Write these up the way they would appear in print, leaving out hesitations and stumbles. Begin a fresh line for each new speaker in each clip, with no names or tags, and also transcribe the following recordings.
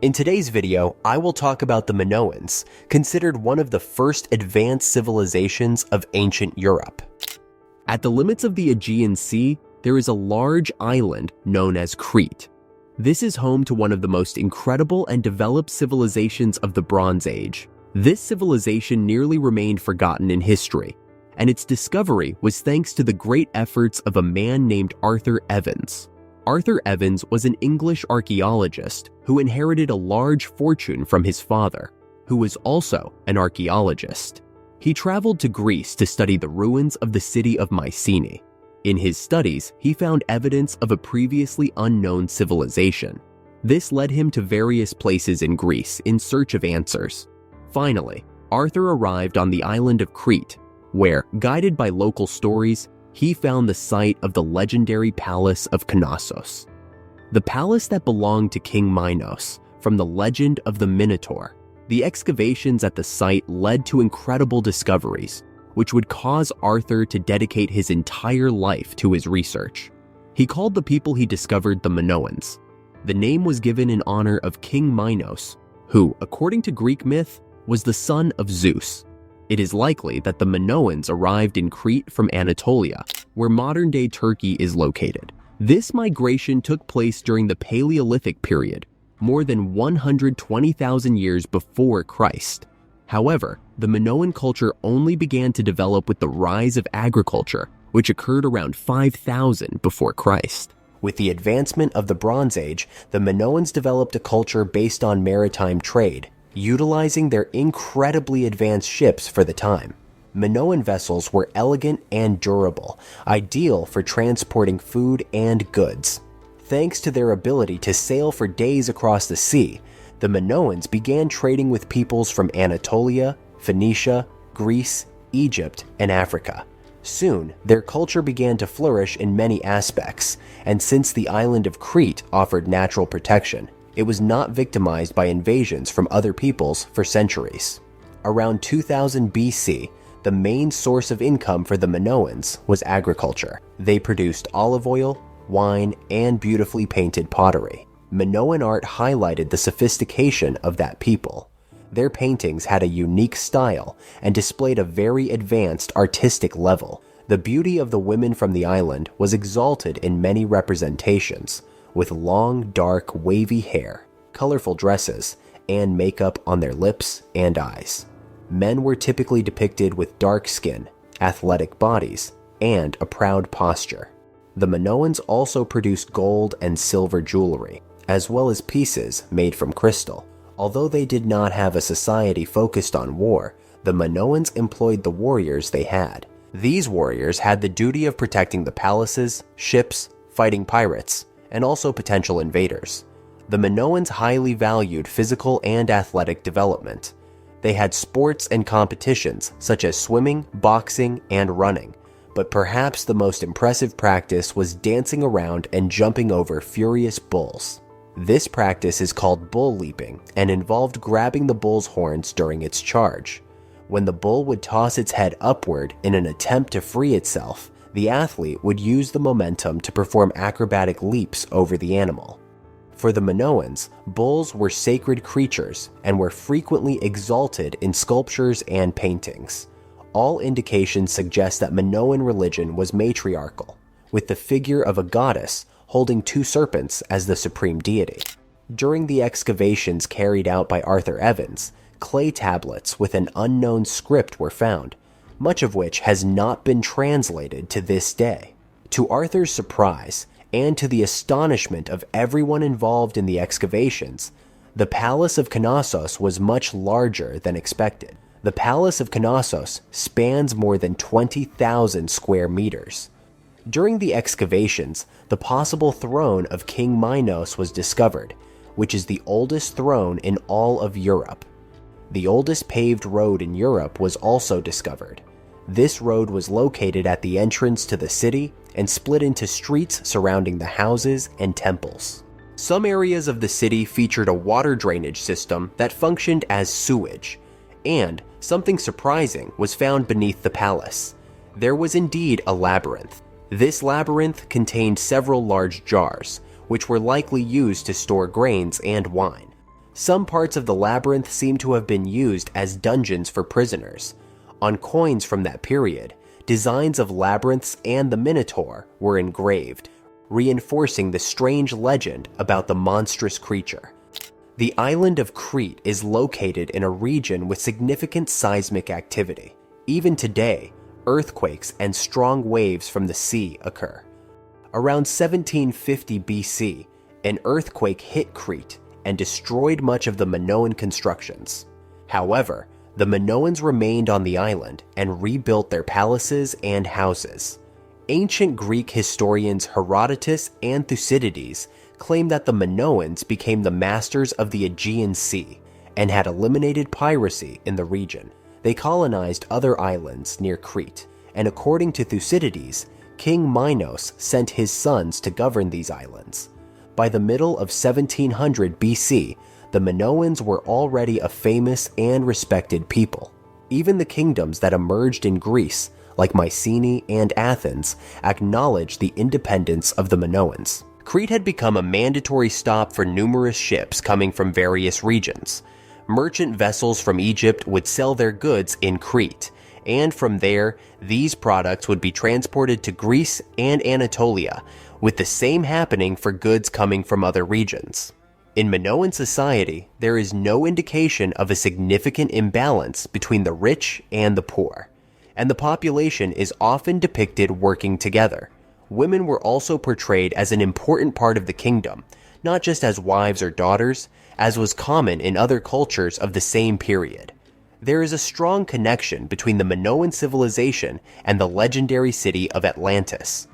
In today's video, I will talk about the Minoans, considered one of the first advanced civilizations of ancient Europe. At the limits of the Aegean Sea, there is a large island known as Crete. This is home to one of the most incredible and developed civilizations of the Bronze Age. This civilization nearly remained forgotten in history, and its discovery was thanks to the great efforts of a man named Arthur Evans. Arthur Evans was an English archaeologist who inherited a large fortune from his father, who was also an archaeologist. He traveled to Greece to study the ruins of the city of Mycenae. In his studies, he found evidence of a previously unknown civilization. This led him to various places in Greece in search of answers. Finally, Arthur arrived on the island of Crete, where, guided by local stories, he found the site of the legendary Palace of Knossos. The palace that belonged to King Minos, from the legend of the Minotaur. The excavations at the site led to incredible discoveries, which would cause Arthur to dedicate his entire life to his research. He called the people he discovered the Minoans. The name was given in honor of King Minos, who, according to Greek myth, was the son of Zeus. It is likely that the Minoans arrived in Crete from Anatolia, where modern-day Turkey is located. This migration took place during the Paleolithic period, more than 120,000 years before Christ. However, the Minoan culture only began to develop with the rise of agriculture, which occurred around 5000 before Christ. With the advancement of the Bronze Age, the Minoans developed a culture based on maritime trade, utilizing their incredibly advanced ships for the time. Minoan vessels were elegant and durable, ideal for transporting food and goods. Thanks to their ability to sail for days across the sea, the Minoans began trading with peoples from Anatolia, Phoenicia, Greece, Egypt, and Africa. Soon, their culture began to flourish in many aspects, and since the island of Crete offered natural protection, it was not victimized by invasions from other peoples for centuries. Around 2000 BC, the main source of income for the Minoans was agriculture. They produced olive oil, wine, and beautifully painted pottery. Minoan art highlighted the sophistication of that people. Their paintings had a unique style and displayed a very advanced artistic level. The beauty of the women from the island was exalted in many representations, with long, dark, wavy hair, colorful dresses, and makeup on their lips and eyes. Men were typically depicted with dark skin, athletic bodies, and a proud posture. The Minoans also produced gold and silver jewelry, as well as pieces made from crystal. Although they did not have a society focused on war, the Minoans employed the warriors they had. These warriors had the duty of protecting the palaces, ships, fighting pirates, and also potential invaders. The Minoans highly valued physical and athletic development. They had sports and competitions such as swimming, boxing, and running, but perhaps the most impressive practice was dancing around and jumping over furious bulls. This practice is called bull leaping and involved grabbing the bull's horns during its charge. When the bull would toss its head upward in an attempt to free itself, the athlete would use the momentum to perform acrobatic leaps over the animal. For the Minoans, bulls were sacred creatures and were frequently exalted in sculptures and paintings. All indications suggest that Minoan religion was matriarchal, with the figure of a goddess holding two serpents as the supreme deity. During the excavations carried out by Arthur Evans, clay tablets with an unknown script were found, much of which has not been translated to this day. To Arthur's surprise, and to the astonishment of everyone involved in the excavations, the Palace of Knossos was much larger than expected. The Palace of Knossos spans more than 20,000 square meters. During the excavations, the possible throne of King Minos was discovered, which is the oldest throne in all of Europe. The oldest paved road in Europe was also discovered. This road was located at the entrance to the city and split into streets surrounding the houses and temples. Some areas of the city featured a water drainage system that functioned as sewage, and something surprising was found beneath the palace. There was indeed a labyrinth. This labyrinth contained several large jars, which were likely used to store grains and wine. Some parts of the labyrinth seem to have been used as dungeons for prisoners. On coins from that period, designs of labyrinths and the Minotaur were engraved, reinforcing the strange legend about the monstrous creature. The island of Crete is located in a region with significant seismic activity. Even today, earthquakes and strong waves from the sea occur. Around 1750 BC, an earthquake hit Crete and destroyed much of the Minoan constructions. However, the Minoans remained on the island and rebuilt their palaces and houses. Ancient Greek historians Herodotus and Thucydides claim that the Minoans became the masters of the Aegean Sea and had eliminated piracy in the region. They colonized other islands near Crete, and according to Thucydides, King Minos sent his sons to govern these islands. By the middle of 1700 BC, the Minoans were already a famous and respected people. Even the kingdoms that emerged in Greece, like Mycenae and Athens, acknowledged the independence of the Minoans. Crete had become a mandatory stop for numerous ships coming from various regions. Merchant vessels from Egypt would sell their goods in Crete, and from there, these products would be transported to Greece and Anatolia, with the same happening for goods coming from other regions. In Minoan society, there is no indication of a significant imbalance between the rich and the poor, and the population is often depicted working together. Women were also portrayed as an important part of the kingdom, not just as wives or daughters, as was common in other cultures of the same period. There is a strong connection between the Minoan civilization and the legendary city of Atlantis.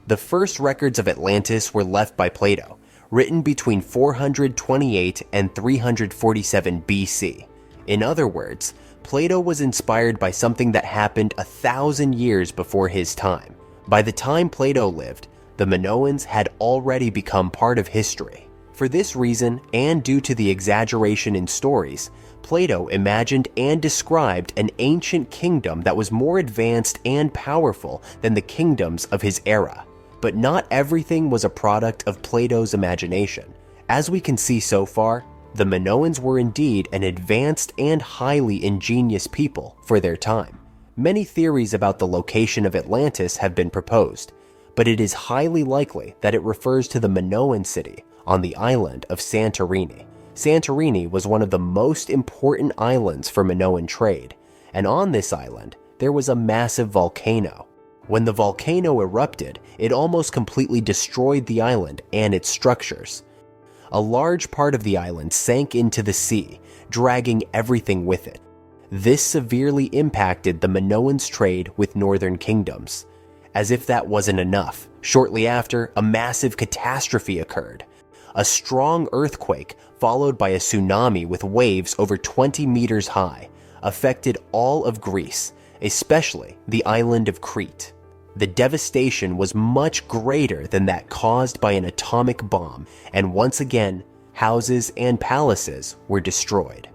The first records of Atlantis were left by Plato, written between 428 and 347 BC. In other words, Plato was inspired by something that happened 1,000 years before his time. By the time Plato lived, the Minoans had already become part of history. For this reason, and due to the exaggeration in stories, Plato imagined and described an ancient kingdom that was more advanced and powerful than the kingdoms of his era. But not everything was a product of Plato's imagination. As we can see so far, the Minoans were indeed an advanced and highly ingenious people for their time. Many theories about the location of Atlantis have been proposed, but it is highly likely that it refers to the Minoan city on the island of Santorini. Santorini was one of the most important islands for Minoan trade, and on this island, there was a massive volcano. When the volcano erupted, it almost completely destroyed the island and its structures. A large part of the island sank into the sea, dragging everything with it. This severely impacted the Minoans' trade with northern kingdoms. As if that wasn't enough, shortly after, a massive catastrophe occurred. A strong earthquake, followed by a tsunami with waves over 20 meters high, affected all of Greece, especially the island of Crete. The devastation was much greater than that caused by an atomic bomb, and once again, houses and palaces were destroyed.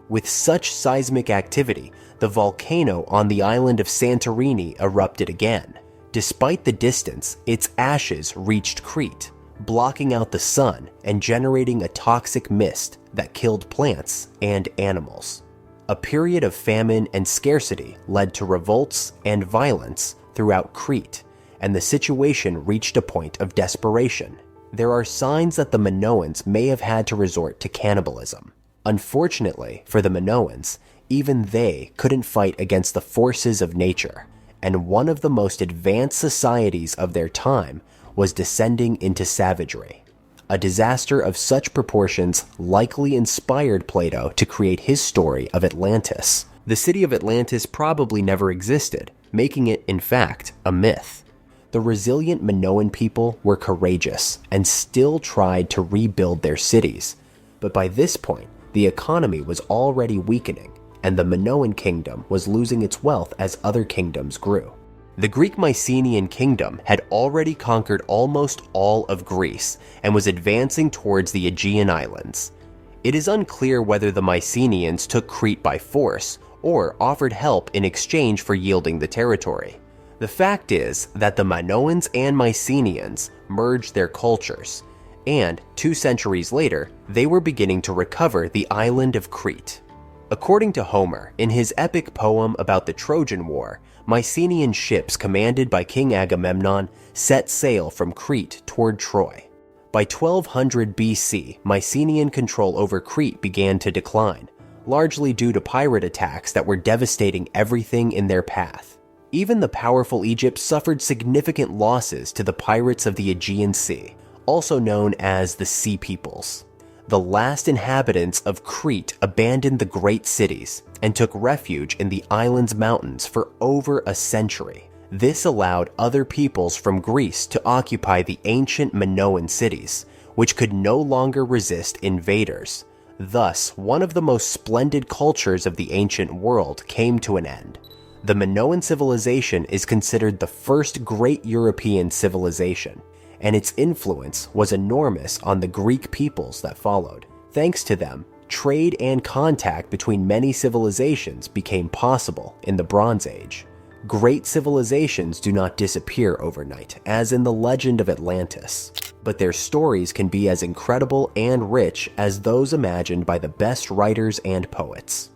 With such seismic activity, the volcano on the island of Santorini erupted again. Despite the distance, its ashes reached Crete, blocking out the sun and generating a toxic mist that killed plants and animals. A period of famine and scarcity led to revolts and violence throughout Crete, and the situation reached a point of desperation. There are signs that the Minoans may have had to resort to cannibalism. Unfortunately for the Minoans, even they couldn't fight against the forces of nature, and one of the most advanced societies of their time was descending into savagery. A disaster of such proportions likely inspired Plato to create his story of Atlantis. The city of Atlantis probably never existed, making it, in fact, a myth. The resilient Minoan people were courageous and still tried to rebuild their cities, but by this point, the economy was already weakening, and the Minoan kingdom was losing its wealth as other kingdoms grew. The Greek Mycenaean kingdom had already conquered almost all of Greece and was advancing towards the Aegean islands. It is unclear whether the Mycenaeans took Crete by force or offered help in exchange for yielding the territory. The fact is that the Minoans and Mycenaeans merged their cultures, and 2 centuries later, they were beginning to recover the island of Crete. According to Homer, in his epic poem about the Trojan War, Mycenaean ships commanded by King Agamemnon set sail from Crete toward Troy. By 1200 BC, Mycenaean control over Crete began to decline, largely due to pirate attacks that were devastating everything in their path. Even the powerful Egypt suffered significant losses to the pirates of the Aegean Sea, also known as the Sea Peoples. The last inhabitants of Crete abandoned the great cities and took refuge in the island's mountains for over a century. This allowed other peoples from Greece to occupy the ancient Minoan cities, which could no longer resist invaders. Thus, one of the most splendid cultures of the ancient world came to an end. The Minoan civilization is considered the first great European civilization, and its influence was enormous on the Greek peoples that followed. Thanks to them, trade and contact between many civilizations became possible in the Bronze Age. Great civilizations do not disappear overnight, as in the legend of Atlantis, but their stories can be as incredible and rich as those imagined by the best writers and poets.